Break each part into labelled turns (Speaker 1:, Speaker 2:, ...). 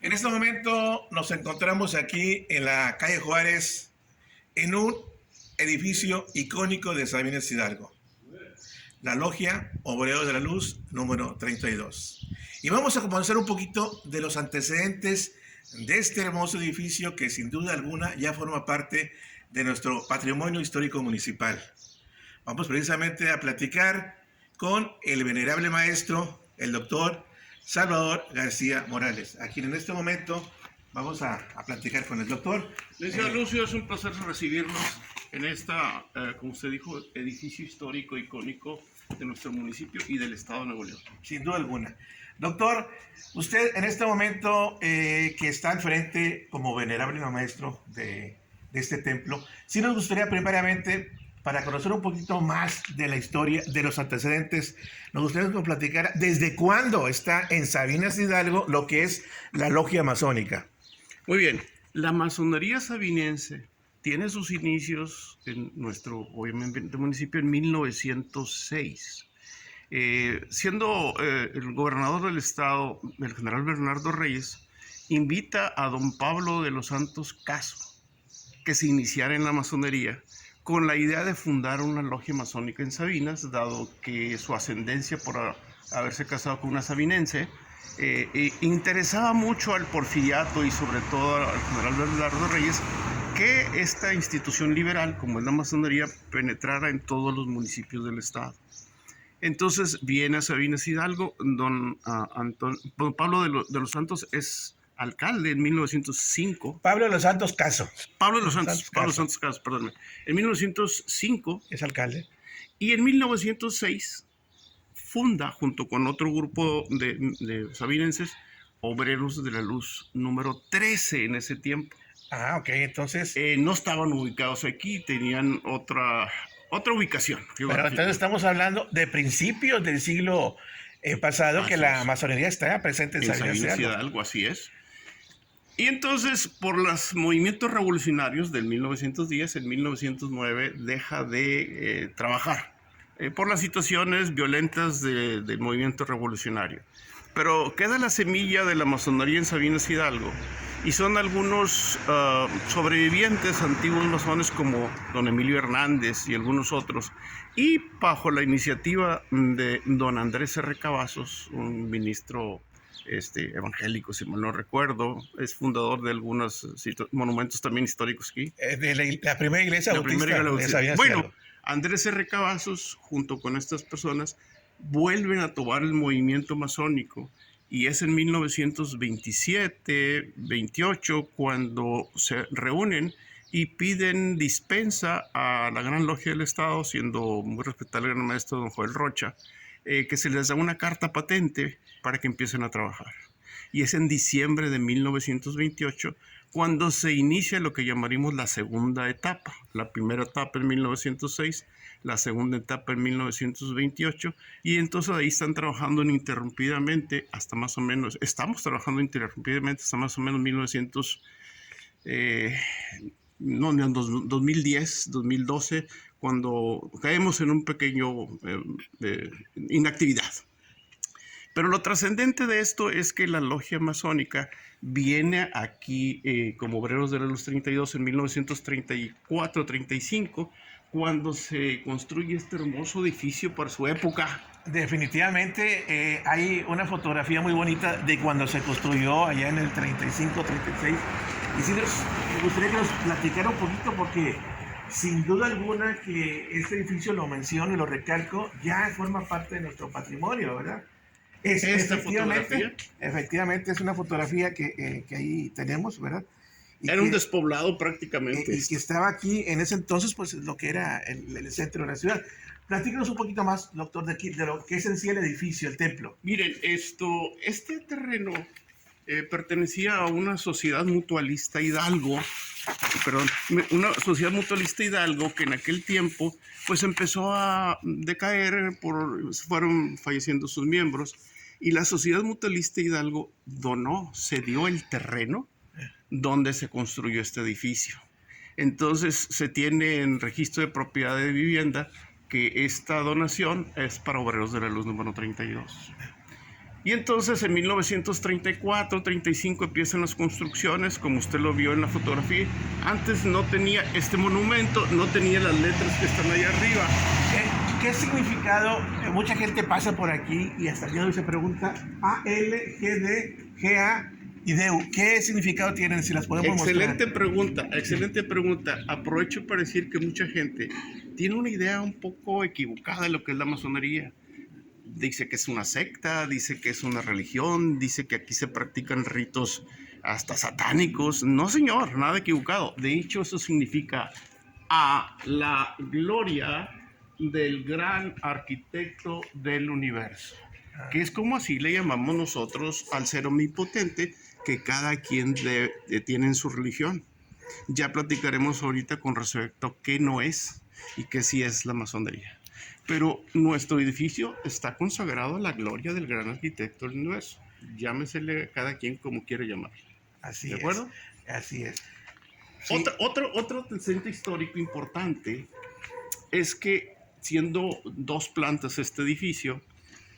Speaker 1: En este momento nos encontramos aquí en la calle Juárez, en un edificio icónico de Sabinas Hidalgo, la Logia Obreros de la Luz número 32. Y vamos a conocer un poquito de los antecedentes de este hermoso edificio que sin duda alguna ya forma parte de nuestro patrimonio histórico municipal. Vamos precisamente a platicar con el venerable maestro, el doctor Salvador García Morales, a quien en este momento vamos a platicar con el doctor.
Speaker 2: Licenciado Lucio, es un placer recibirnos en esta, como usted dijo, edificio histórico icónico de nuestro municipio y del estado de Nuevo León.
Speaker 1: Sin duda alguna. Doctor, usted en este momento que está al frente como venerable maestro de este templo, sí nos gustaría primeramente, para conocer un poquito más de la historia, de los antecedentes, nos gustaría que nos platicara desde cuándo está en Sabinas Hidalgo lo que es la logia masónica.
Speaker 2: Muy bien, la masonería sabinense tiene sus inicios en nuestro, obviamente, municipio en 1906. Siendo el gobernador del estado, el general Bernardo Reyes, invita a don Pablo de los Santos Caso que se iniciara en la masonería con la idea de fundar una logia masónica en Sabinas, dado que su ascendencia por haberse casado con una sabinense interesaba mucho al porfiriato y sobre todo al general Bernardo Reyes que esta institución liberal, como es la masonería, penetrara en todos los municipios del estado. Entonces viene a Sabinas Hidalgo, don Pablo de los Santos es alcalde en 1905.
Speaker 1: Pablo de los Santos Caso.
Speaker 2: Pablo de los Santos Caso, perdónme. En 1905
Speaker 1: es alcalde.
Speaker 2: Y en 1906 funda, junto con otro grupo de sabinenses, Obreros de la Luz número 13 en ese tiempo.
Speaker 1: Ah, ok, entonces...
Speaker 2: no estaban ubicados aquí, tenían otra ubicación.
Speaker 1: Pero entonces estamos hablando de principios del siglo pasado, así que la masonería está presente en
Speaker 2: Sabinas Hidalgo, así es. Y entonces, por los movimientos revolucionarios del 1910, en 1909 deja de trabajar por las situaciones violentas del movimiento revolucionario. Pero queda la semilla de la masonería en Sabinas Hidalgo y son algunos sobrevivientes antiguos masones como don Emilio Hernández y algunos otros. Y bajo la iniciativa de don Andrés R. Cavazos, un ministro evangélico, si mal no recuerdo, es fundador de algunos monumentos también históricos aquí.
Speaker 1: De la primera iglesia bautista de Sabinas
Speaker 2: Bueno,
Speaker 1: Hidalgo.
Speaker 2: Andrés R. Cavazos, junto con estas personas, vuelven a tomar el movimiento masónico y es en 1927-28 cuando se reúnen y piden dispensa a la Gran Logia del Estado, siendo muy respetable el gran maestro don Joel Rocha, que se les da una carta patente para que empiecen a trabajar. Y es en diciembre de 1928 cuando se inicia lo que llamaríamos la segunda etapa. La primera etapa en 1906, la segunda etapa en 1928, y entonces ahí están trabajando ininterrumpidamente hasta más o menos, estamos trabajando ininterrumpidamente hasta más o menos 2010, 2012, cuando caemos en un pequeño inactividad. Pero lo trascendente de esto es que la logia masónica viene aquí como Obreros de la Luz 32 en 1934-35, cuando se construye este hermoso edificio para su época.
Speaker 1: Definitivamente hay una fotografía muy bonita de cuando se construyó allá en el 35-36. Y sí, me gustaría que nos platicara un poquito porque sin duda alguna que este edificio, lo menciono y lo recalco, ya forma parte de nuestro patrimonio, ¿verdad? Efectivamente es una fotografía que ahí tenemos, ¿verdad?
Speaker 2: Era un despoblado prácticamente.
Speaker 1: Y que estaba aquí en ese entonces, pues lo que era el centro de la ciudad. Platícanos un poquito más, doctor, de lo que es en sí el edificio, el templo.
Speaker 2: Miren, este terreno pertenecía a una sociedad mutualista Hidalgo, que en aquel tiempo pues empezó a decaer, fueron falleciendo sus miembros, y la sociedad mutualista Hidalgo cedió el terreno donde se construyó este edificio. Entonces se tiene en registro de propiedad de vivienda que esta donación es para Obreros de la Luz número 32. Y entonces en 1934, 35 empiezan las construcciones, como usted lo vio en la fotografía. Antes no tenía este monumento, no tenía las letras que están allá arriba.
Speaker 1: ¿Qué significado? Mucha gente pasa por aquí y hasta el día de hoy se pregunta A, L, G, D, G, A y D, U. ¿Qué significado tienen? Si las podemos
Speaker 2: Excelente
Speaker 1: mostrar.
Speaker 2: pregunta, excelente pregunta. Aprovecho para decir que mucha gente tiene una idea un poco equivocada de lo que es la masonería. Dice que es una secta, dice que es una religión, dice que aquí se practican ritos hasta satánicos. No, señor, nada equivocado. De hecho, eso significa a la gloria del gran arquitecto del universo, que es como así le llamamos nosotros al ser omnipotente que cada quien tiene en su religión. Ya platicaremos ahorita con respecto a qué no es y qué sí es la masonería. Pero nuestro edificio está consagrado a la gloria del gran arquitecto del universo. Llámesele cada quien como quiera llamarlo.
Speaker 1: Así
Speaker 2: ¿De acuerdo?
Speaker 1: Así es. Sí.
Speaker 2: Otro antecedente histórico importante es que siendo dos plantas este edificio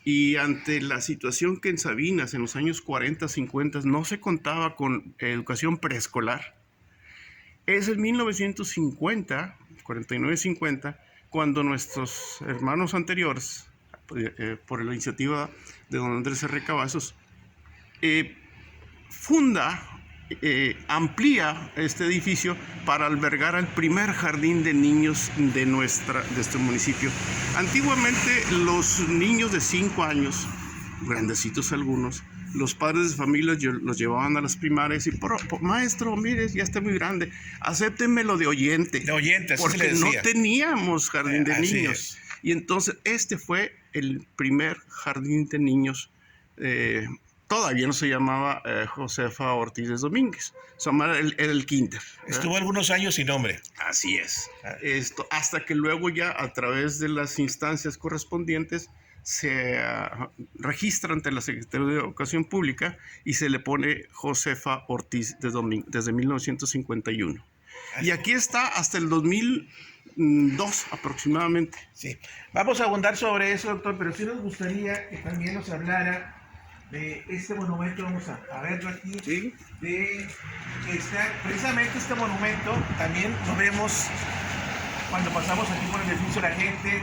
Speaker 2: y ante la situación que en Sabinas en los años 40, 50 no se contaba con educación preescolar, es en 1950, 49-50, cuando nuestros hermanos anteriores, por la iniciativa de don Andrés R. Cavazos, amplía este edificio para albergar al primer jardín de niños de este municipio. Antiguamente los niños de 5 años, grandecitos algunos, los padres de familia los llevaban a las primarias y maestro, mire, ya está muy grande, acéptenmelo de oyente.
Speaker 1: De oyente, así
Speaker 2: porque
Speaker 1: se le decía.
Speaker 2: no teníamos jardín de
Speaker 1: Así
Speaker 2: niños.
Speaker 1: es.
Speaker 2: Y entonces este fue el primer jardín de niños. Todavía no se llamaba Josefa Ortiz de Domínguez, se llamaba el Kinder.
Speaker 1: Estuvo algunos años sin nombre.
Speaker 2: Así es. Hasta que luego ya a través de las instancias correspondientes se registra ante la Secretaría de Educación Pública y se le pone Josefa Ortiz de Domínguez desde 1951. Y aquí está hasta el 2002 aproximadamente.
Speaker 1: Sí. Vamos a abundar sobre eso, doctor, pero sí nos gustaría que también nos hablara de este monumento. Vamos a verlo aquí.
Speaker 2: Sí.
Speaker 1: Precisamente este monumento también lo vemos cuando pasamos aquí por el edificio la gente,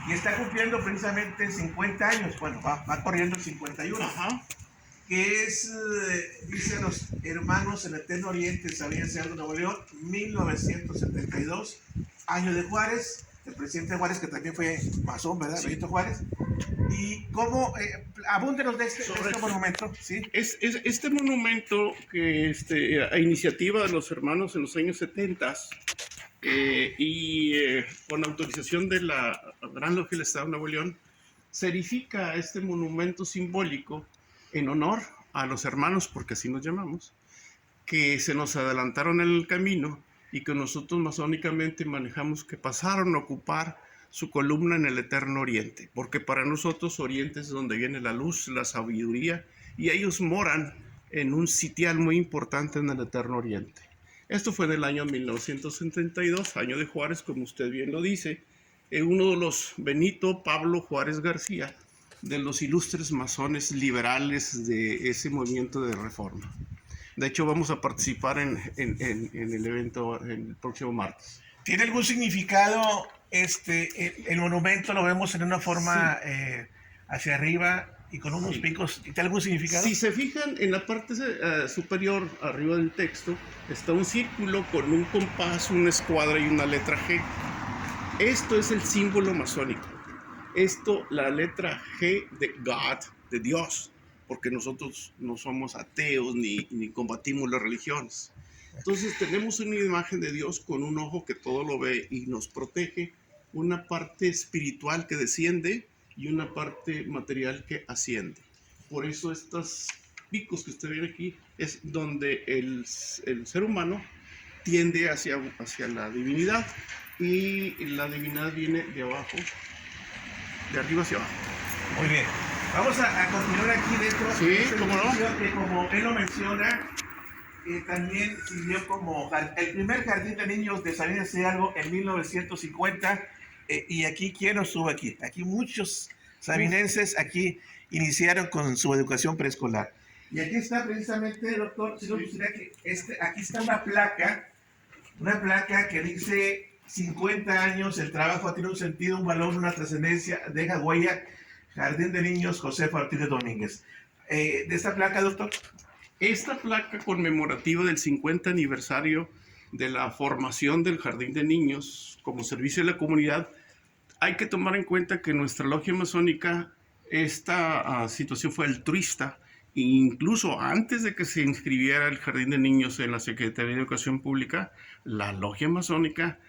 Speaker 1: y está cumpliendo precisamente 50 años, bueno, va corriendo el 51.
Speaker 2: Ajá.
Speaker 1: Que es, dicen los hermanos en el Eterno Oriente, Sabinas Hidalgo, Nuevo León, 1972, año de Juárez, el presidente Juárez, que también fue masón, ¿verdad?
Speaker 2: Sí.
Speaker 1: Benito Juárez. Y cómo, abúndenos de este monumento, ¿sí?
Speaker 2: Este monumento que a iniciativa de los hermanos en los años 70 con autorización de la Gran Logia del Estado de Nuevo León, se erifica este monumento simbólico en honor a los hermanos, porque así nos llamamos, que se nos adelantaron en el camino y que nosotros masónicamente manejamos, que pasaron a ocupar su columna en el Eterno Oriente, porque para nosotros Oriente es donde viene la luz, la sabiduría, y ellos moran en un sitial muy importante en el Eterno Oriente. Esto fue en el año 1972, año de Juárez, como usted bien lo dice, uno de los Benito Pablo Juárez García, de los ilustres masones liberales de ese movimiento de reforma. De hecho, vamos a participar en el evento el próximo martes.
Speaker 1: ¿Tiene algún significado? El monumento lo vemos en una forma hacia arriba y con unos picos. ¿Tiene algún significado?
Speaker 2: Si se fijan, en la parte superior, arriba del texto, está un círculo con un compás, una escuadra y una letra G. Esto es el símbolo masónico. La letra G de God, de Dios, porque nosotros no somos ateos ni combatimos las religiones. Entonces tenemos una imagen de Dios con un ojo que todo lo ve y nos protege, una parte espiritual que desciende y una parte material que asciende. Por eso estos picos que usted ve aquí es donde el ser humano tiende hacia la divinidad, y la divinidad viene de abajo, de arriba hacia abajo.
Speaker 1: Muy bien. Vamos a continuar aquí dentro.
Speaker 2: Sí, ¿cómo no?
Speaker 1: Que como él lo menciona, también sirvió como el primer jardín de niños de Sabinas Hidalgo en 1950. Y aquí, ¿quién estuvo aquí? Aquí muchos sabinenses aquí iniciaron con su educación preescolar. Y aquí está precisamente, doctor, si nos gustaría que aquí está una placa que dice 50 años, el trabajo tiene un sentido, un valor, una trascendencia, deja huella, Jardín de Niños José Ortiz de Domínguez. ¿De esta placa, doctor?
Speaker 2: Esta placa conmemorativa del 50 aniversario de la formación del Jardín de Niños como servicio de la comunidad, hay que tomar en cuenta que nuestra logia masónica, esta situación fue altruista, e incluso antes de que se inscribiera el Jardín de Niños en la Secretaría de Educación Pública, la logia masónica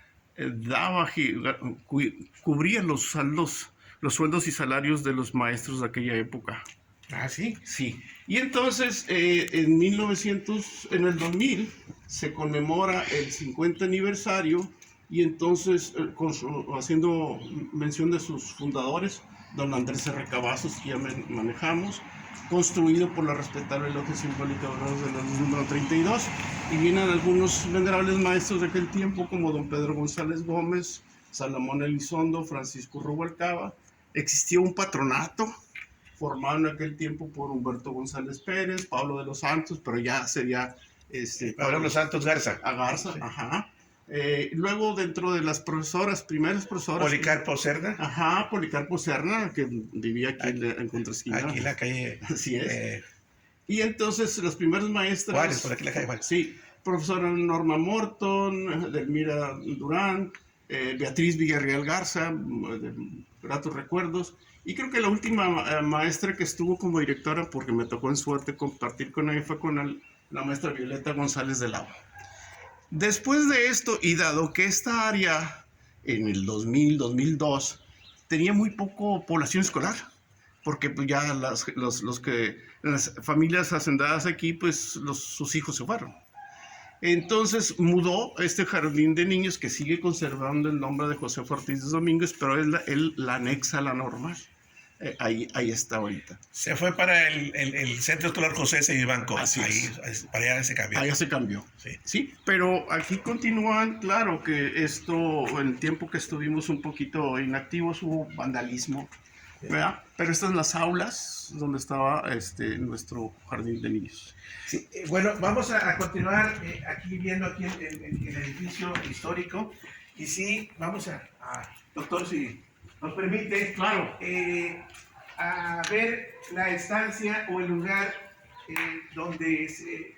Speaker 2: cubría los sueldos y salarios de los maestros de aquella época.
Speaker 1: Ah, sí.
Speaker 2: Sí. Y entonces, en el 2000, se conmemora el 50 aniversario y entonces, haciendo mención de sus fundadores, don Andrés R. Cavazos, que ya manejamos, construido por la respetable Logia Simbólica Obreros de la Luz número 32, y vienen algunos venerables maestros de aquel tiempo, como don Pedro González Gómez, Salomón Elizondo, Francisco Rubalcaba. Existía un patronato formado en aquel tiempo por Humberto González Pérez, Pablo de los Santos, pero ya sería
Speaker 1: Pablo de los Santos Garza.
Speaker 2: A Garza, sí. Ajá. Luego, dentro de las primeras profesoras...
Speaker 1: Policarpo Serna.
Speaker 2: Ajá, Policarpo Serna, que vivía aquí en Contraesquina.
Speaker 1: Aquí en la calle...
Speaker 2: Así es. Y entonces, las primeras maestras...
Speaker 1: Juárez, por aquí en la calle Juárez.
Speaker 2: Sí, profesora Norma Morton, Delmira Durán, Beatriz Villarreal Garza, de gratos recuerdos. Y creo que la última maestra que estuvo como directora, porque me tocó en suerte compartir con ella, fue con la maestra Violeta González de Lau. Después de esto, y dado que esta área en el 2000-2002 tenía muy poco población escolar, porque pues ya las familias hacendadas aquí, pues sus hijos se fueron. Entonces mudó este jardín de niños, que sigue conservando el nombre de José Ortiz de Domínguez, pero él la anexa a la normal. Ahí está ahorita.
Speaker 1: Se fue para el Centro Escolar José C. Banco.
Speaker 2: Así es.
Speaker 1: Para allá se cambió.
Speaker 2: Allá se cambió. Sí, pero aquí continúan, claro que esto, en el tiempo que estuvimos un poquito inactivos, hubo vandalismo, ¿verdad? Pero estas son las aulas donde estaba nuestro jardín de niños.
Speaker 1: Sí, bueno, vamos a continuar aquí viendo aquí el edificio histórico. Y sí, vamos doctor, si nos permite,
Speaker 2: claro,
Speaker 1: a ver la estancia o el lugar donde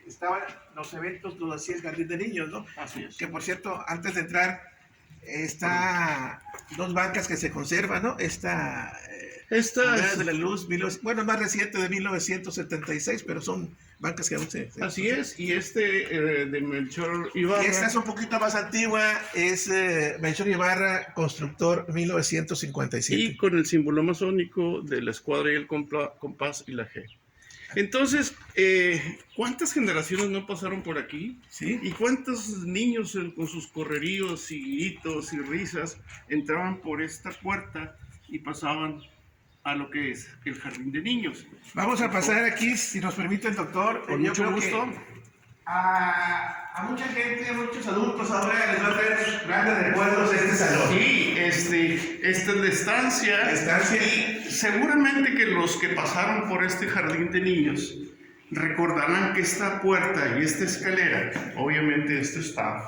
Speaker 1: estaban los eventos, lo hacía el Jardín de Niños, ¿no?
Speaker 2: Así es.
Speaker 1: Que por cierto, antes de entrar, está dos bancas que se conservan, ¿no? Esta es de la Luz, más reciente, de 1976, pero son bancas que aún se
Speaker 2: así es, y de Melchor Ibarra.
Speaker 1: Y esta es un poquito más antigua, es Melchor Ibarra, constructor, 1957.
Speaker 2: Y con el símbolo masónico de la escuadra y el compás y la G. Entonces, ¿cuántas generaciones no pasaron por aquí?
Speaker 1: ¿Sí?
Speaker 2: ¿Y cuántos niños con sus correríos y gritos y risas entraban por esta puerta y pasaban a lo que es el Jardín de Niños?
Speaker 1: Vamos a pasar aquí, si nos permite el doctor.
Speaker 2: Con mucho gusto.
Speaker 1: A mucha gente, a muchos adultos ahora les va a traer grandes recuerdos de este salón.
Speaker 2: Sí, esta es la estancia. Y seguramente que los que pasaron por este Jardín de Niños recordarán que esta puerta y esta escalera, obviamente esto está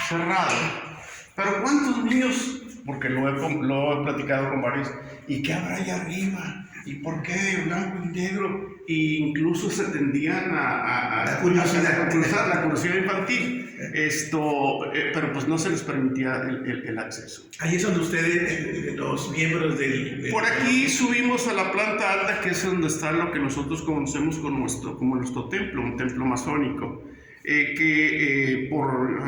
Speaker 2: cerrado, pero ¿cuántos niños? Porque lo he platicado con varios. ¿Y qué habrá allá arriba? ¿Y por qué blanco y negro? E incluso se tendían a
Speaker 1: la curiosidad.
Speaker 2: La curiosidad infantil. Pero pues no se les permitía el acceso.
Speaker 1: Ahí es donde ustedes, los miembros del...
Speaker 2: Por aquí subimos a la planta alta, que es donde está lo que nosotros conocemos como nuestro templo, un templo masónico, que por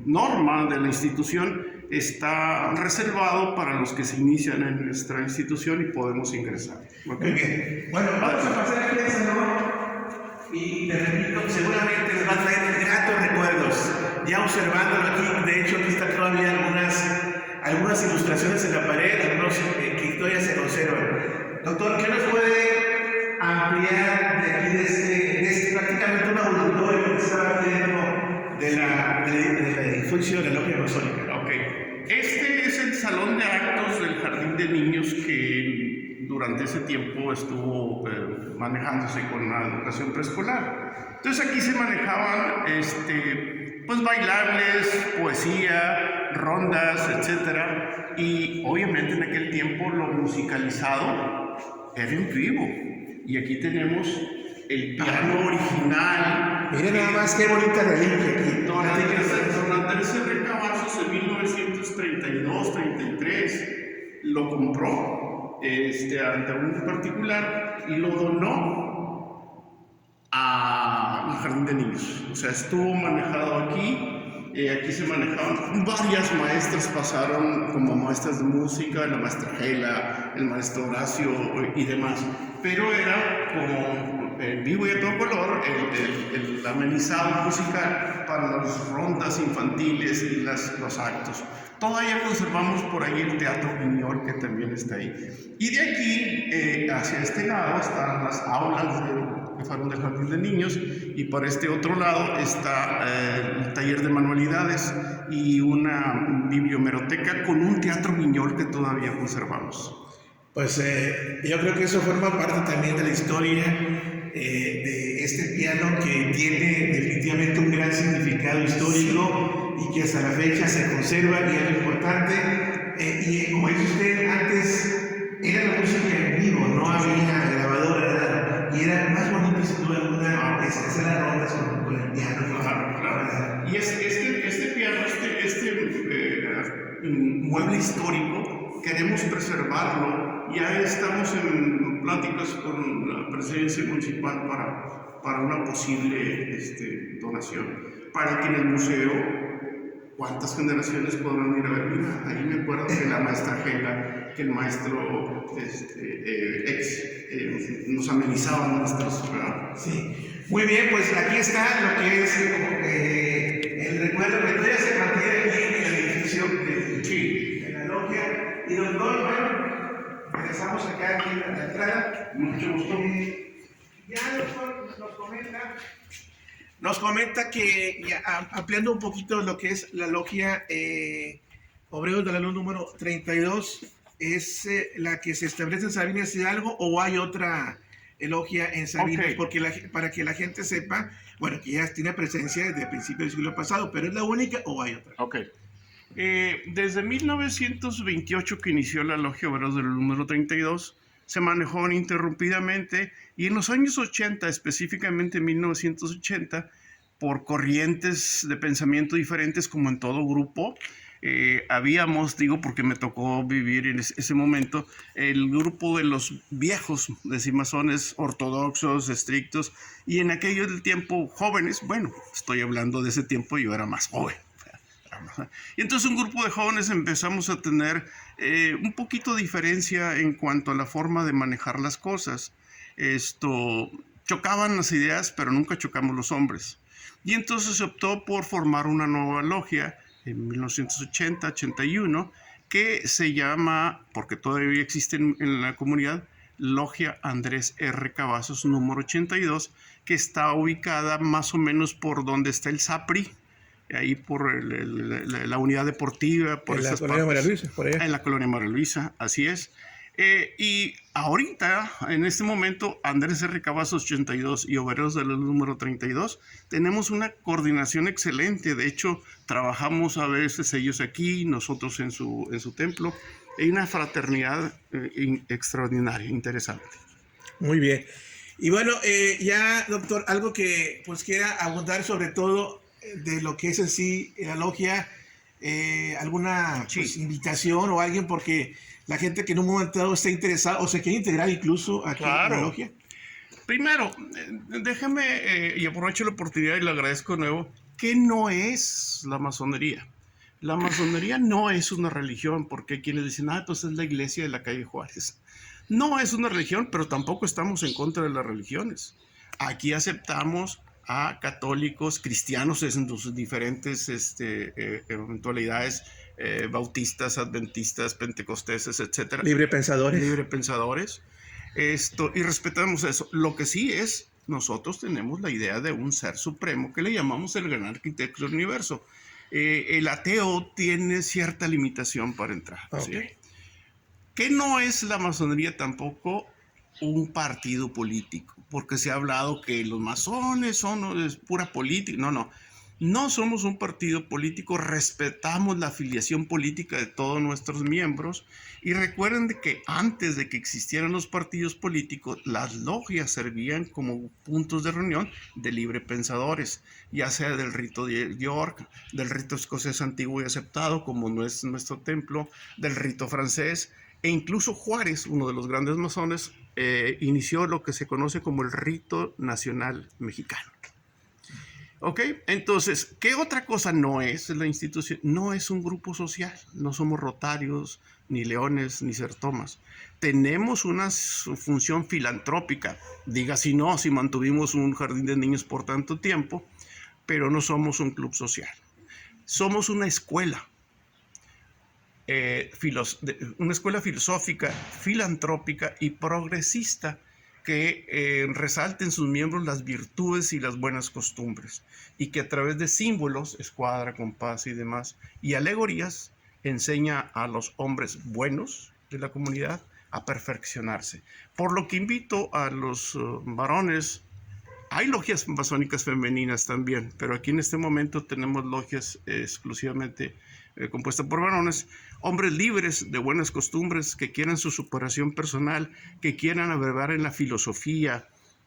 Speaker 2: norma de la institución está reservado para los que se inician en nuestra institución y podemos ingresar.
Speaker 1: ¿Okay? Muy bien. Bueno, vamos a pasar aquí al salón y te repito, seguramente les va a traer gratos recuerdos. Ya observándolo aquí, de hecho aquí están todavía algunas ilustraciones en la pared, algunos que todavía se conservan. Doctor, ¿qué nos puede ampliar de aquí de prácticamente un auditorio que estaba dentro del edificio de la Logia Masónica?
Speaker 2: Este es el salón de actos del Jardín de Niños, que durante ese tiempo estuvo manejándose con la educación preescolar. Entonces aquí se manejaban pues bailables, poesía, rondas, etcétera, y obviamente en aquel tiempo lo musicalizado era en vivo. Y aquí tenemos el piano original.
Speaker 1: Miren nada más qué bonita reliquia aquí.
Speaker 2: Don Andrés R. Cavazos en 1932-33 lo compró ante un particular y lo donó al jardín de niños. O sea, estuvo manejado aquí. Aquí se manejaban, varias maestras pasaron como maestras de música, la maestra Gela, el maestro Horacio y demás, pero era como en vivo y a todo color el amenizado musical para las rondas infantiles y los actos. Todavía conservamos por ahí el Teatro Guiñol, que también está ahí. Y de aquí, hacia este lado, están las aulas que fueron del jardín de niños, y por este otro lado está el taller de manualidades y una biblioteca con un Teatro Guiñol que todavía conservamos.
Speaker 1: Pues yo creo que eso forma parte también de la historia de este piano, que tiene definitivamente un gran significado histórico y que hasta la fecha se conserva, y es lo importante. Y como dice usted, antes era la música en vivo, no había grabadora, nada, y era más bonito sin duda alguna hacer las rondas con el piano.
Speaker 2: Claro. Y este piano, mueble histórico, queremos preservarlo. Ya estamos en pláticas con la presidencia municipal para una posible donación, para que en el museo, ¿cuántas generaciones podrán ir a ver? Mira, ahí me acuerdo que la maestra Gela, que el maestro nos amenizaban nuestros...
Speaker 1: Sí, muy bien, pues aquí está lo que es el recuerdo que todavía se mantiene aquí en el edificio de la logia. Y doctor, bueno, regresamos acá aquí en la entrada.
Speaker 2: Mucho gusto.
Speaker 1: Ya doctor nos comenta que, ya, ampliando un poquito lo que es la logia Obreros de la Luz número 32, ¿es la que se establece en Sabinas Hidalgo o hay otra logia en Sabinas?
Speaker 2: Okay.
Speaker 1: Porque para que la gente sepa, bueno, que ya tiene presencia desde el principio del siglo pasado, pero ¿es la única o hay otra?
Speaker 2: Ok. Desde 1928 que inició la logia Obreros del número 32, se manejó ininterrumpidamente, y en los años 80, específicamente en 1980, por corrientes de pensamiento diferentes, como en todo grupo, habíamos, digo porque me tocó vivir en ese momento, el grupo de los viejos decimasones ortodoxos, estrictos, y en aquel tiempo jóvenes. Bueno, estoy hablando de ese tiempo, yo era más joven. Y entonces un grupo de jóvenes empezamos a tener un poquito de diferencia en cuanto a la forma de manejar las cosas. Chocaban las ideas, pero nunca chocamos los hombres. Y entonces se optó por formar una nueva logia en 1980-81, que se llama, porque todavía existe en la comunidad, Logia Andrés R. Cavazos número 82, que está ubicada más o menos por donde está el SAPRI, ahí por la unidad deportiva, por
Speaker 1: en la colonia María Luisa, por allá.
Speaker 2: En la colonia María Luisa, así es. Y ahorita, en este momento, Andrés R. Cavazos 82 y Obreros del número 32, tenemos una coordinación excelente. De hecho, trabajamos a veces ellos aquí, nosotros en su templo. Hay una fraternidad extraordinaria, interesante.
Speaker 1: Muy bien. Y bueno, ya, doctor, algo que pues quiera abundar sobre todo de lo que es en sí la logia, alguna pues, invitación o alguien, porque la gente que en un momento dado está interesada o se quiere integrar incluso aquí en la logia.
Speaker 2: Primero, déjeme, y aprovecho la oportunidad y le agradezco de nuevo, ¿qué no es la masonería? La masonería no es una religión, porque hay quienes dicen, entonces es la iglesia de la calle Juárez. No es una religión, pero tampoco estamos en contra de las religiones. Aquí aceptamos a católicos, cristianos en sus diferentes eventualidades, bautistas, adventistas, pentecosteses, etcétera.
Speaker 1: Librepensadores.
Speaker 2: Librepensadores. Y respetamos eso. Lo que sí es, nosotros tenemos la idea de un ser supremo que le llamamos el gran arquitecto del universo. El ateo tiene cierta limitación para entrar.
Speaker 1: Okay.
Speaker 2: ¿Sí? ¿Qué no es la masonería tampoco? Un partido político, porque se ha hablado que los masones son es pura política. No, no. No somos un partido político, respetamos la afiliación política de todos nuestros miembros y recuerden de que antes de que existieran los partidos políticos, las logias servían como puntos de reunión de libre pensadores, ya sea del rito de York, del rito escocés antiguo y aceptado, como no es nuestro templo, del rito francés, e incluso Juárez, uno de los grandes masones, inició lo que se conoce como el rito nacional mexicano. Ok, entonces, ¿qué otra cosa no es la institución? No es un grupo social, no somos rotarios, ni leones, ni sertomas. Tenemos una función filantrópica, diga si no, si mantuvimos un jardín de niños por tanto tiempo, pero no somos un club social. Somos una escuela, una escuela filosófica, filantrópica y progresista, que resalte en sus miembros las virtudes y las buenas costumbres y que a través de símbolos, escuadra, compás y demás, y alegorías, enseña a los hombres buenos de la comunidad a perfeccionarse. Por lo que invito a los varones, hay logias masónicas femeninas también, pero aquí en este momento tenemos logias exclusivamente compuestas por varones, hombres libres de buenas costumbres que quieran su superación personal, que quieran abrevar en la filosofía,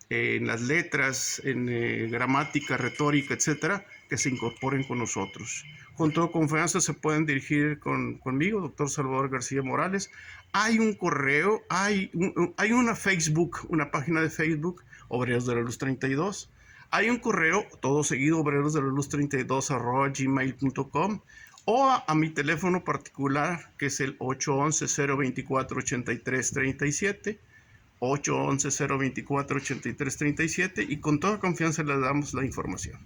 Speaker 2: en las letras, en gramática, retórica, etcétera, que se incorporen con nosotros. Con toda confianza se pueden dirigir conmigo, doctor Salvador García Morales. Hay un correo, hay una Facebook, una página de Facebook, Obreros de la Luz 32. Hay un correo, todo seguido, obrerosdelaluz32@gmail.com, o a mi teléfono particular, que es el 811-024-8337, 811-024-8337, y con toda confianza les damos la información.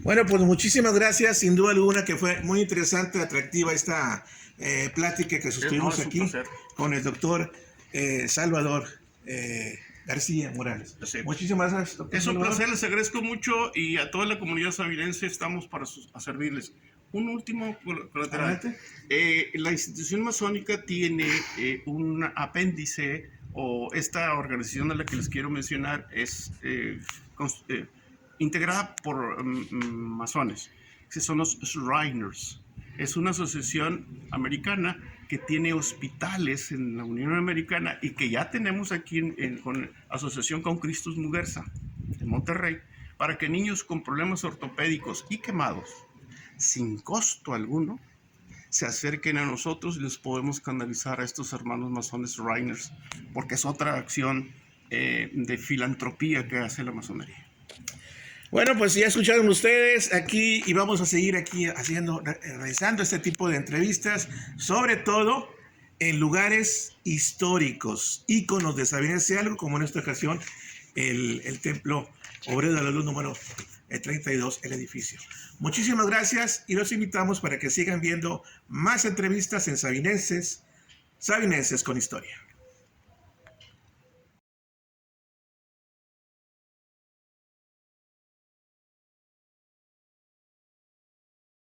Speaker 1: Bueno, pues muchísimas gracias, sin duda alguna que fue muy interesante, atractiva esta plática que sostuvimos aquí con el doctor Salvador García Morales.
Speaker 2: Sí.
Speaker 1: Muchísimas gracias, doctor.
Speaker 2: Es un placer, les agradezco mucho, y a toda la comunidad sabirense estamos para servirles. Un último colateral. La institución masónica tiene un apéndice, o esta organización a la que les quiero mencionar es integrada por masones, que son los Shriners. Es una asociación americana que tiene hospitales en la Unión Americana y que ya tenemos aquí con asociación con Christus Muguerza en Monterrey, para que niños con problemas ortopédicos y quemados, sin costo alguno, se acerquen a nosotros y les podemos canalizar a estos hermanos masones Shriners, porque es otra acción de filantropía que hace la masonería.
Speaker 1: Bueno, pues ya escucharon ustedes aquí, y vamos a seguir aquí realizando este tipo de entrevistas, sobre todo en lugares históricos, íconos de Sabinas Hidalgo, como en esta ocasión el templo Obrero de la Luz número 32, el edificio. Muchísimas gracias, y los invitamos para que sigan viendo más entrevistas en Sabinenses con Historia.